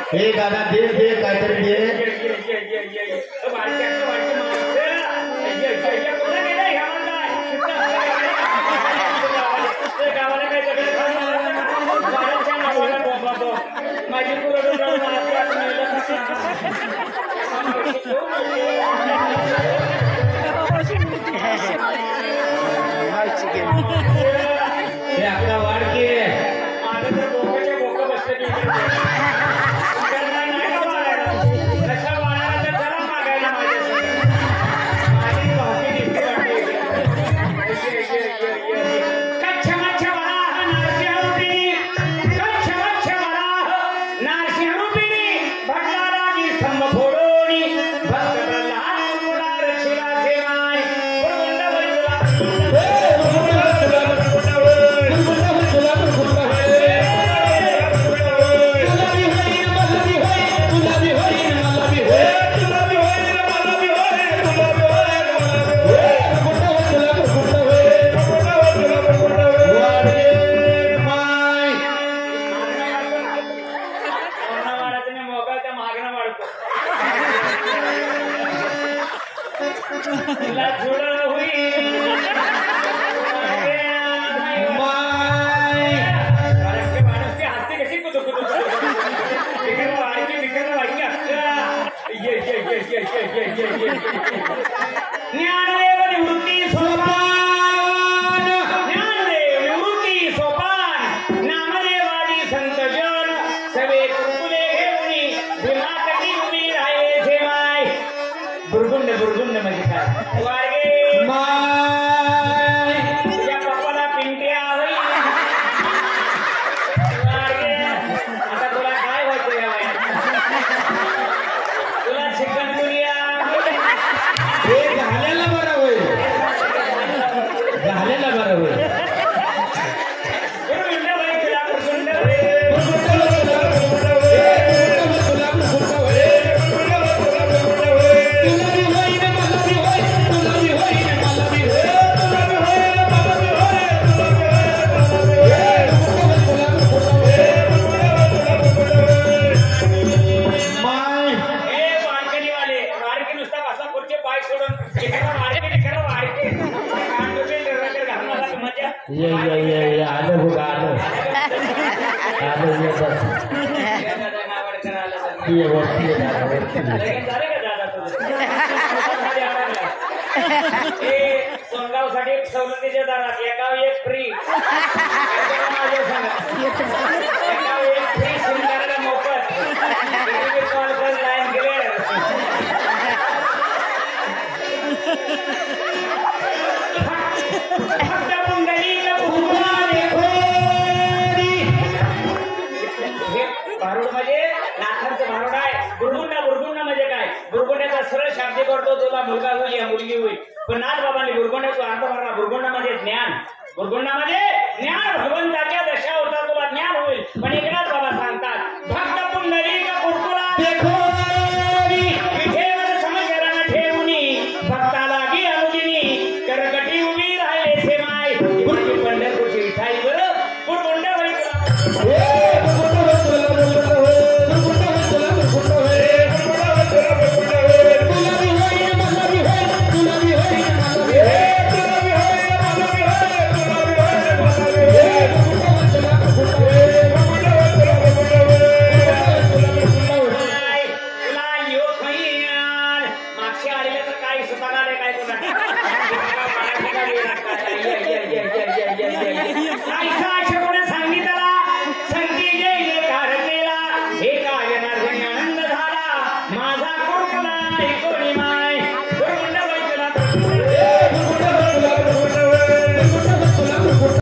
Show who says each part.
Speaker 1: हे दादा दे दे काहीतरी दे माझी पुरवठा आपला वाढके माझं तर बोकाच्या बोका बसले ज्ञानदेव निवृत्ती सोपान ज्ञानदेव निवृत्ती सोपान नामदेवादी संतजन सवे कुरकुले घेऊनी भीमाकटी उभी राहे माय बुरगुंड बुरगुंड म्हणजे काय वागे माय या पप्पाला पिंट्या होई वागे आता तुला काय व्हायचं या वयात तुला चिकन गुनिया हे झालेला बरं होईल झालेला बरं होईल ये आलं बघ आलं सोनगाव साठी सवलतीच्या दरात एका एक फ्री एका एक फ्री सुंदरला मोफत कॉल कर लाईन गेले भारुड म्हणजे नाथांचं भारुड आहे बुरगुंडा बुरगुंडा म्हणजे काय बुरगुंड्याचा सरळ शाब्दी करतो तुला मुलगा होईल या मुलगी होईल पण नाथ बाबांनी बुरगुंड्याचा अर्थ मारला बुरगुंडा म्हणजे ज्ञान बुरगुंडा म्हणजे ज्ञान भगवंता